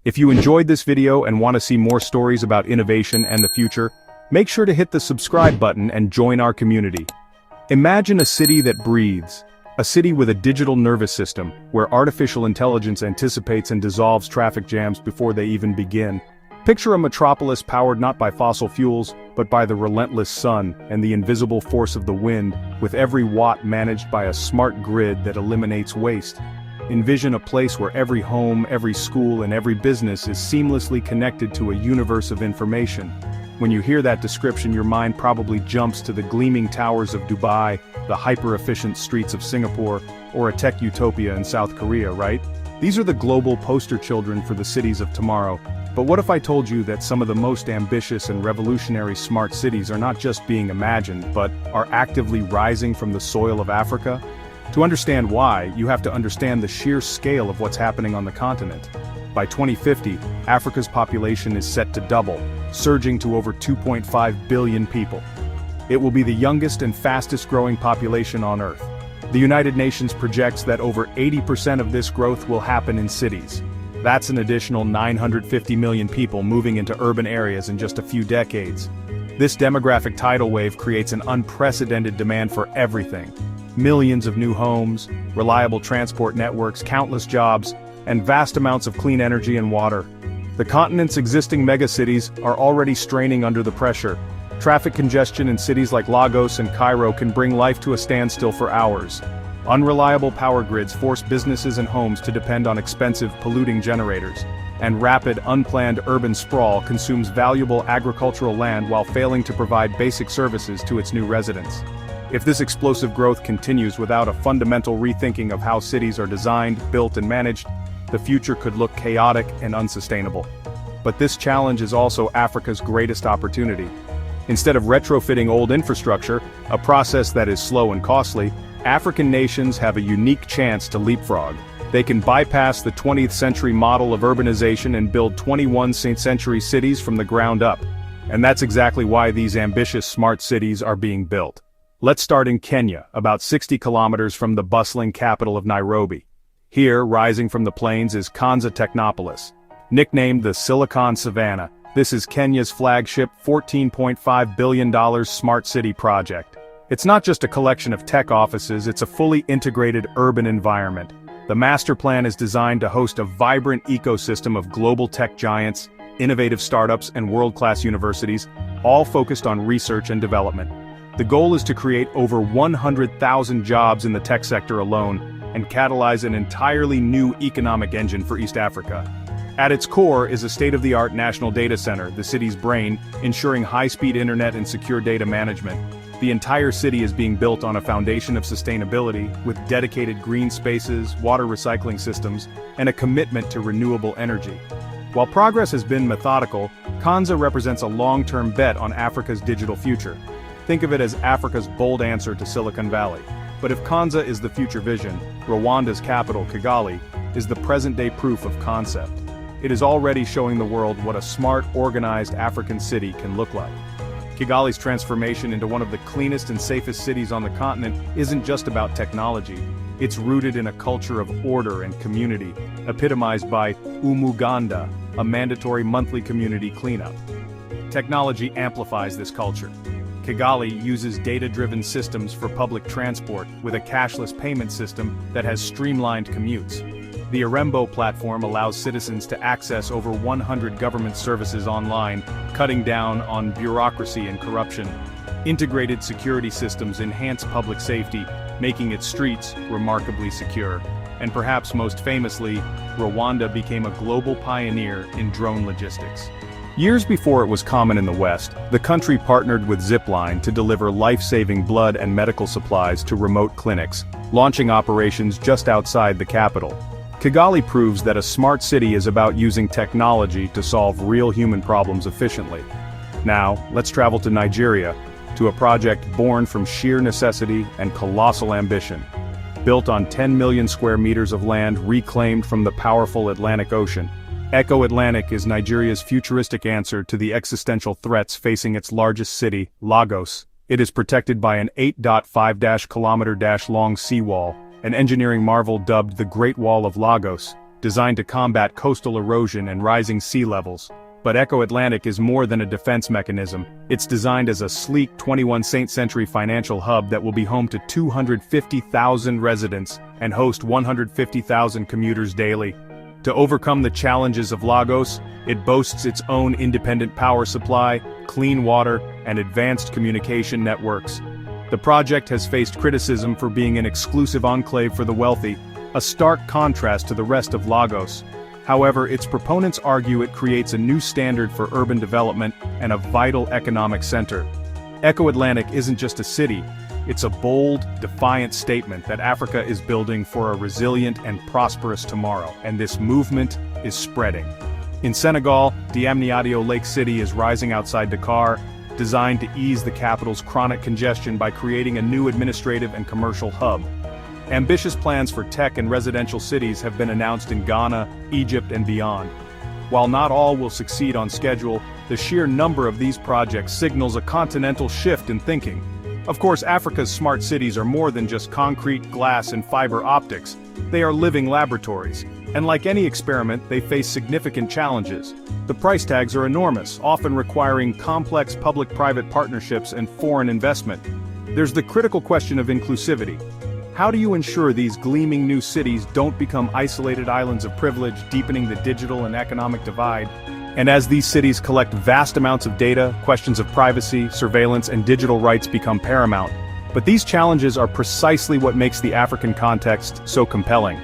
If you enjoyed this video and want to see more stories about innovation and the future, make sure to hit the subscribe button and join our community. Imagine a city that breathes. A city with a digital nervous system, where artificial intelligence anticipates and dissolves traffic jams before they even begin. Picture a metropolis powered not by fossil fuels, but by the relentless sun and the invisible force of the wind, with every watt managed by a smart grid that eliminates waste. Envision a place where every home, every school, and every business is seamlessly connected to a universe of information. When you hear that description, your mind probably jumps to the gleaming towers of Dubai, the hyper-efficient streets of Singapore, or a tech utopia in South Korea, right? These are the global poster children for the cities of tomorrow. But what if I told you that some of the most ambitious and revolutionary smart cities are not just being imagined, but are actively rising from the soil of Africa? To understand why, you have to understand the sheer scale of what's happening on the continent. By 2050, Africa's population is set to double, surging to over 2.5 billion people. It will be the youngest and fastest growing population on Earth. The United Nations projects that over 80% of this growth will happen in cities. That's an additional 950 million people moving into urban areas in just a few decades. This demographic tidal wave creates an unprecedented demand for everything. Millions of new homes, reliable transport networks, countless jobs, and vast amounts of clean energy and water. The continent's existing megacities are already straining under the pressure. Traffic congestion in cities like Lagos and Cairo can bring life to a standstill for hours. Unreliable power grids force businesses and homes to depend on expensive, polluting generators. And rapid, unplanned urban sprawl consumes valuable agricultural land while failing to provide basic services to its new residents. If this explosive growth continues without a fundamental rethinking of how cities are designed, built, and managed, the future could look chaotic and unsustainable. But this challenge is also Africa's greatest opportunity. Instead of retrofitting old infrastructure, a process that is slow and costly, African nations have a unique chance to leapfrog. They can bypass the 20th century model of urbanization and build 21st century cities from the ground up. And that's exactly why these ambitious smart cities are being built. Let's start in Kenya, about 60 kilometers from the bustling capital of Nairobi. Here, rising from the plains, is Konza Technopolis. Nicknamed the Silicon Savannah, this is Kenya's flagship $14.5 billion smart city project. It's not just a collection of tech offices, it's a fully integrated urban environment. The master plan is designed to host a vibrant ecosystem of global tech giants, innovative startups, and world-class universities, all focused on research and development. The goal is to create over 100,000 jobs in the tech sector alone, and catalyze an entirely new economic engine for East Africa. At its core is a state-of-the-art national data center, the city's brain, ensuring high-speed internet and secure data management. The entire city is being built on a foundation of sustainability, with dedicated green spaces, water recycling systems, and a commitment to renewable energy. While progress has been methodical, Konza represents a long-term bet on Africa's digital future. Think of it as Africa's bold answer to Silicon Valley. But if Konza is the future vision, Rwanda's capital, Kigali, is the present-day proof of concept. It is already showing the world what a smart, organized African city can look like. Kigali's transformation into one of the cleanest and safest cities on the continent isn't just about technology. It's rooted in a culture of order and community, epitomized by Umuganda, a mandatory monthly community cleanup. Technology amplifies this culture. Kigali uses data-driven systems for public transport with a cashless payment system that has streamlined commutes. The Irembo platform allows citizens to access over 100 government services online, cutting down on bureaucracy and corruption. Integrated security systems enhance public safety, making its streets remarkably secure. And perhaps most famously, Rwanda became a global pioneer in drone logistics. Years before it was common in the West, the country partnered with Zipline to deliver life-saving blood and medical supplies to remote clinics, launching operations just outside the capital. Kigali proves that a smart city is about using technology to solve real human problems efficiently. Now, let's travel to Nigeria, to a project born from sheer necessity and colossal ambition. Built on 10 million square meters of land reclaimed from the powerful Atlantic Ocean, Eko Atlantic is Nigeria's futuristic answer to the existential threats facing its largest city, Lagos. It is protected by an 8.5-kilometer-long seawall, an engineering marvel dubbed the Great Wall of Lagos, designed to combat coastal erosion and rising sea levels. But Eko Atlantic is more than a defense mechanism. It's designed as a sleek 21st century financial hub that will be home to 250,000 residents and host 150,000 commuters daily. To overcome the challenges of Lagos, it boasts its own independent power supply, clean water, and advanced communication networks. The project has faced criticism for being an exclusive enclave for the wealthy, a stark contrast to the rest of Lagos. However, its proponents argue it creates a new standard for urban development and a vital economic center. Eko Atlantic isn't just a city, it's a bold, defiant statement that Africa is building for a resilient and prosperous tomorrow, and this movement is spreading. In Senegal, Diamniadio Lake City is rising outside Dakar, designed to ease the capital's chronic congestion by creating a new administrative and commercial hub. Ambitious plans for tech and residential cities have been announced in Ghana, Egypt, and beyond. While not all will succeed on schedule, the sheer number of these projects signals a continental shift in thinking. Of course, Africa's smart cities are more than just concrete, glass, and fiber optics. They are living laboratories. And like any experiment, they face significant challenges. The price tags are enormous, often requiring complex public-private partnerships and foreign investment. There's the critical question of inclusivity. How do you ensure these gleaming new cities don't become isolated islands of privilege, deepening the digital and economic divide? And as these cities collect vast amounts of data, questions of privacy, surveillance, and digital rights become paramount. But these challenges are precisely what makes the African context so compelling.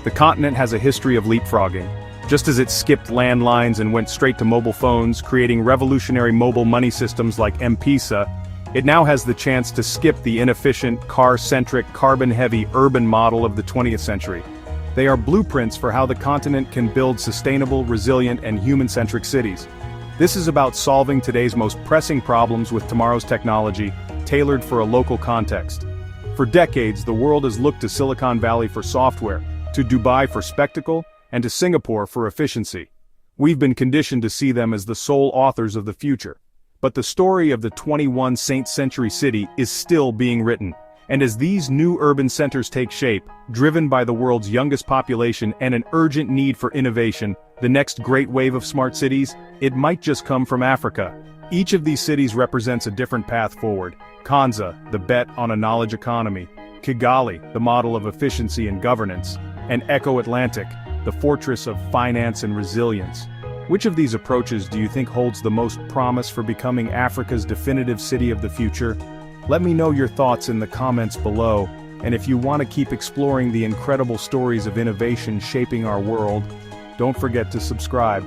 The continent has a history of leapfrogging. Just as it skipped landlines and went straight to mobile phones, creating revolutionary mobile money systems like M-Pesa, it now has the chance to skip the inefficient, car-centric, carbon-heavy urban model of the 20th century. They are blueprints for how the continent can build sustainable, resilient, and human-centric cities. This is about solving today's most pressing problems with tomorrow's technology, tailored for a local context. For decades, the world has looked to Silicon Valley for software, to Dubai for spectacle, and to Singapore for efficiency. We've been conditioned to see them as the sole authors of the future. But the story of the 21st century city is still being written. And as these new urban centers take shape, driven by the world's youngest population and an urgent need for innovation, the next great wave of smart cities, it might just come from Africa. Each of these cities represents a different path forward. Konza, the bet on a knowledge economy. Kigali, the model of efficiency and governance. And Eko Atlantic, the fortress of finance and resilience. Which of these approaches do you think holds the most promise for becoming Africa's definitive city of the future? Let me know your thoughts in the comments below, and if you want to keep exploring the incredible stories of innovation shaping our world, don't forget to subscribe.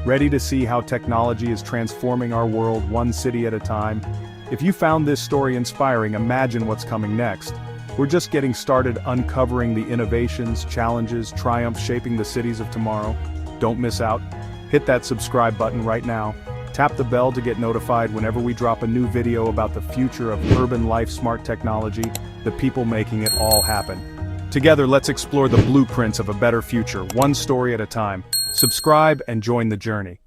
Ready to see how technology is transforming our world one city at a time? If you found this story inspiring, imagine what's coming next. We're just getting started uncovering the innovations, challenges, triumphs shaping the cities of tomorrow. Don't miss out. Hit that subscribe button right now. Tap the bell to get notified whenever we drop a new video about the future of urban life, smart technology, the people making it all happen. Together, let's explore the blueprints of a better future, one story at a time. Subscribe and join the journey.